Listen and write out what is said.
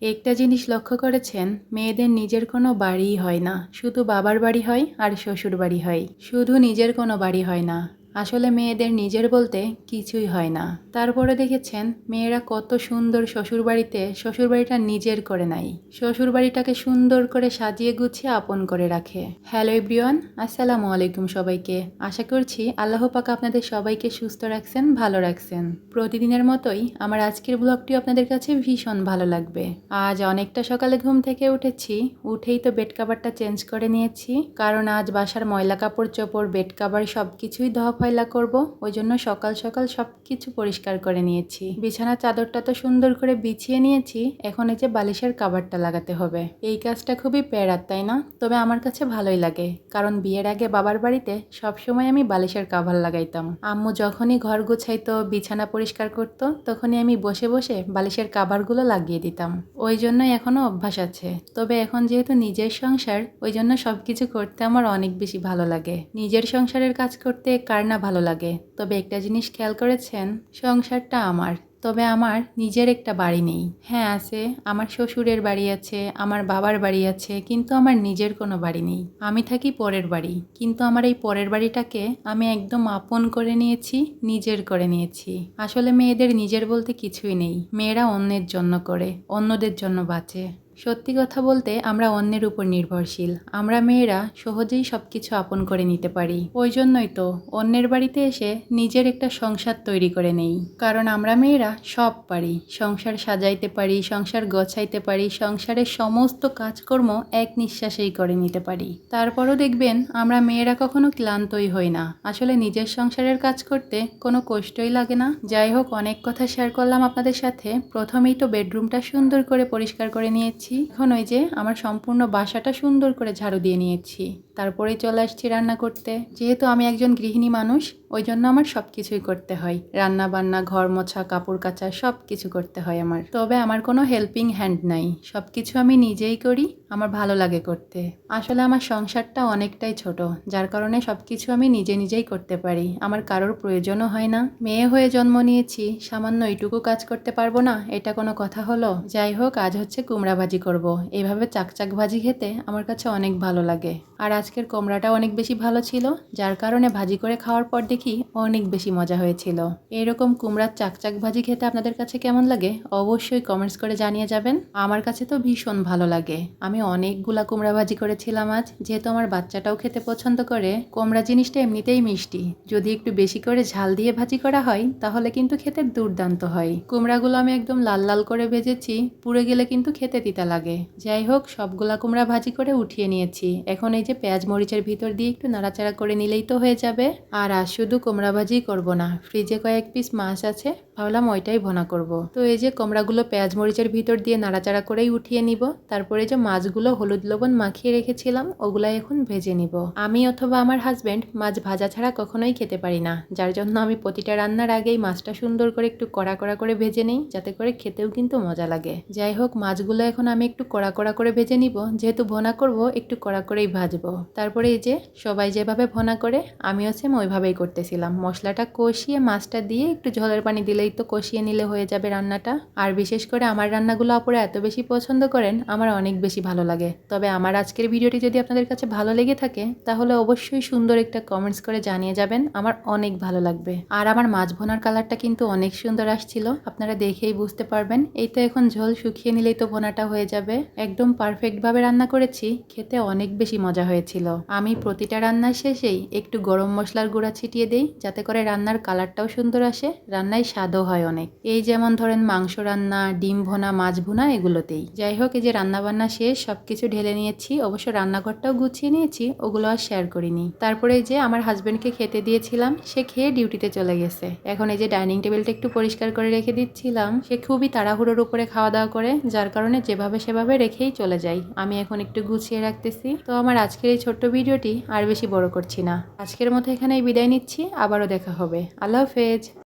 একটা জিনিস লক্ষ্য করেছেন, মেয়েদের নিজের কোনো বাড়িই হয় না, শুধু বাবার বাড়ি হয় আর শ্বশুর বাড়ি হয়। শুধু নিজের কোনো বাড়ি হয় না, আসলে মেয়েদের নিজের বলতে কিছুই হয় না। তারপরে দেখেছেন মেয়েরা কত সুন্দর শ্বশুরবাড়িতে শ্বশুরবাড়িটা নিজের করে নেয়, শ্বশুরবাড়িটাকে সুন্দর করে সাজিয়ে গুছিয়ে আপন করে রাখে। হ্যালো এভরিওয়ান, আসসালামু আলাইকুম সবাইকে। আশা করছি আল্লাহ পাক আপনাদের সবাইকে সুস্থ রাখছেন, ভালো রাখছেন। প্রতিদিনের মতোই আমার আজকের ব্লগটি আপনাদের কাছে ভীষণ ভালো লাগবে। আজ অনেকটা সকালে ঘুম থেকে উঠেছি, উঠেই তো বেড কাভারটা চেঞ্জ করে নিয়েছি, কারণ আজ বাসার ময়লা কাপড় চোপড় বেড কাভার সব কিছুই ধোয়া ফয়লা করব, ওই জন্য সকাল সকাল সব কিছু পরিষ্কার করে নিয়েছি। বিছানার চাদরটা তো সুন্দর করে বিছিয়ে নিয়েছি, এখন এই যে বালিশের কাভারটা লাগাতে হবে। এই কাজটা খুবই প্যারার, তাই না? তবে আমার কাছে ভালোই লাগে, কারণ বিয়ের আগে বাবার বাড়িতে সবসময় আমি বালিশের কাভার লাগাইতাম। আম্মু যখনই ঘর গুছাইতো, বিছানা পরিষ্কার করতো, তখনই আমি বসে বসে বালিশের কাভারগুলো লাগিয়ে দিতাম। ওই জন্যই এখনো অভ্যাস আছে। তবে এখন যেহেতু নিজের সংসার, ওই জন্য সবকিছু করতে আমার অনেক বেশি ভালো লাগে। নিজের সংসারের কাজ করতে কার না ভালো লাগে। তবে একটা জিনিস খেয়াল করেছেন, সংসারটা আমার, তবে আমার নিজের একটা বাড়ি নেই। হ্যাঁ আছে, আমার শ্বশুরের বাড়ি আছে, আমার বাবার বাড়ি আছে, কিন্তু আমার নিজের কোনো বাড়ি নেই। আমি থাকি পরের বাড়ি, কিন্তু আমার এই পরের বাড়িটাকে আমি একদম আপন করে নিয়েছি, নিজের করে নিয়েছি। আসলে মেয়েদের নিজের বলতে কিছুই নেই, মেয়েরা অন্যের জন্য করে, অন্যদের জন্য বাঁচে। সত্যি কথা বলতে আমরা অন্যের উপর নির্ভরশীল, আমরা মেয়েরা সহজেই সব কিছু আপন করে নিতে পারি। ওই জন্যই তো অন্যের বাড়িতে এসে নিজের একটা সংসার তৈরি করে নেই, কারণ আমরা মেয়েরা সব পারি, সংসার সাজাইতে পারি, সংসার গোছাইতে পারি, সংসারের সমস্ত কাজকর্ম এক নিঃশ্বাসেই করে নিতে পারি। তারপরও দেখবেন আমরা মেয়েরা কখনো ক্লান্তই হই না। আসলে নিজের সংসারের কাজ করতে কোনো কষ্টই লাগে না। যাই হোক, অনেক কথা শেয়ার করলাম আপনাদের সাথে। প্রথমেই তো বেডরুমটা সুন্দর করে পরিষ্কার করে নিয়েছি, এখন ওই যে আমার সম্পূর্ণ বাসাটা সুন্দর করে ঝাড়ু দিয়ে নিয়েছি। তারপরেই চলে আসছি রান্না করতে। যেহেতু আমি একজন গৃহিণী মানুষ, ওই জন্য আমার সব কিছুই করতে হয়, রান্না বান্না, ঘর মোছা, কাপড় কাচা, সব কিছু করতে হয় আমার। তবে আমার কোনো হেল্পিং হ্যান্ড নাই, সব কিছু আমি নিজেই করি, আমার ভালো লাগে করতে। আসলে আমার সংসারটা অনেকটাই ছোট, যার কারণে সব কিছু আমি নিজেই করতে পারি, আমার কারোর প্রয়োজনও হয় না। মেয়ে হয়ে জন্ম নিয়েছি, সামান্য এইটুকু কাজ করতে পারবো না, এটা কোনো কথা হলো? যাই হোক, আজ হচ্ছে কুমড়া ভাজি করব। এইভাবে চাকচাক ভাজি খেতে আমার কাছে অনেক ভালো লাগে। আর আজকের কুমড়াটা অনেক বেশি ভালো ছিল, যার কারণে ভাজি করে খাওয়ার পর দেখি অনেক বেশি মজা হয়েছিল। এরকম কুমড়ার চাকচাক ভাজি খেতে আপনাদের কাছে কেমন লাগে অবশ্যই কমেন্টস করে জানিয়ে যাবেন। আমার কাছে তো ভীষণ ভালো লাগে। আমি অনেকগুলা কুমড়া ভাজি করেছিলাম আজ, যেহেতু আমার বাচ্চাটাও খেতে পছন্দ করে। কুমড়া জিনিসটা এমনিতেই মিষ্টি, যদি একটু বেশি করে ঝাল দিয়ে ভাজি করা হয় তাহলে কিন্তু খেতে দুর্দান্ত হয়। কুমড়াগুলো আমি একদম লাল লাল করে ভেজেছি, পুড়ে গেলে কিন্তু খেতে তিতা লাগে। যাই হোক, সবগুলা কুমড়া ভাজি করে উঠিয়ে নিয়েছি। এখন এই যে পেঁয়াজ মরিচের ভিতর দিয়ে একটু নাড়াচাড়া করে নিলেই তো হয়ে যাবে। আর আজ শুধু কুমড়া ভাজি করব না, ফ্রিজে কয়েক পিস মাছ আছে, ভাবলাম ওইটাই ভোনা করব। তো এই যে কুমড়াগুলো পেঁয়াজ মরিচের ভিতর দিয়ে নাড়াচাড়া করেই উঠিয়ে নিব। তারপরে যে মাছগুলো হলুদ লবণ মাখিয়ে রেখেছিলাম, ওগুলাই এখন ভেজে নিব। আমি অথবা আমার হাজব্যান্ড মাছ ভাজা ছাড়া কখনোই খেতে পারি না, যার জন্য আমি প্রতিটা রান্নার আগেই মাছটা সুন্দর করে একটু কড়া কড়া করে ভেজে নিই, যাতে করে খেতেও কিন্তু মজা লাগে। যাই হোক, মাছগুলো এখন আমি একটু কড়া কড়া করে ভেজে নিব, যেহেতু ভোনা করব একটু কড়া করেই ভাজবো। তারপরে এই যে সবাই যেভাবে ভোনা করে, আমিও সেম ওইভাবেই করতেছিলাম। মশলাটা কষিয়ে মাছটা দিয়ে একটু ঝোলের পানি দিলেই তো কষিয়ে নিলে হয়ে যাবে রান্নাটা। আর বিশেষ করে আমার রান্নাগুলো আপুরা এত বেশি পছন্দ করেন, আমার অনেক বেশি ভালো লাগে। তবে আমার আজকের ভিডিওটি যদি আপনাদের কাছে ভালো লেগে থাকে, তাহলে অবশ্যই সুন্দর একটা কমেন্টস করে জানিয়ে যাবেন, আমার অনেক ভালো লাগবে। আর আমার মাছ ভোনার কালারটা কিন্তু অনেক সুন্দর আসছিল, আপনারা দেখেই বুঝতে পারবেন। এই তো এখন ঝোল শুকিয়ে নিলেই তো ভোনাটা হয়ে যাবে। একদম পারফেক্টভাবে রান্না করেছি, খেতে অনেক বেশি মজা হয়েছিল। আমি প্রতিটা রান্নার শেষেই একটু গরম মশলার গুঁড়া ছিটিয়ে দেই, যাতে করে রান্নার কালারটাও সুন্দর আসে, রান্নায় স্বাদও হয় অনেক। এই যেমন ধরেন মাংস রান্না, ডিম ভোনা, মাছ ভুনা, এগুলোতেই। যাই হোক, এই যে রান্না বান্না শেষ, সবকিছু ঢেলে নিয়েছি, অবশ্য রান্নাঘরটাও গুছিয়ে নিয়েছি, ওগুলো আর শেয়ার করিনি। তারপরে এই যে আমার হাজবেন্ডকে খেতে দিয়েছিলাম, সে খেয়ে ডিউটিতে চলে গেছে। এখন এই যে ডাইনিং টেবিলটা একটু পরিষ্কার করে রেখে দিচ্ছিলাম। সে খুবই তাড়াহুড়োর উপরে খাওয়া দাওয়া করে, যার কারণে যেভাবে সেভাবে রেখেই চলে যাই। আমি এখন একটু গুছিয়ে রাখতেছি। তো আমার আজকের এই ছোট্ট ভিডিওটি আর বেশি বড় করছি না, আজকের মতো এখানেই বিদায় নিচ্ছি। আবারও দেখা হবে। আল্লাহ হাফেজ।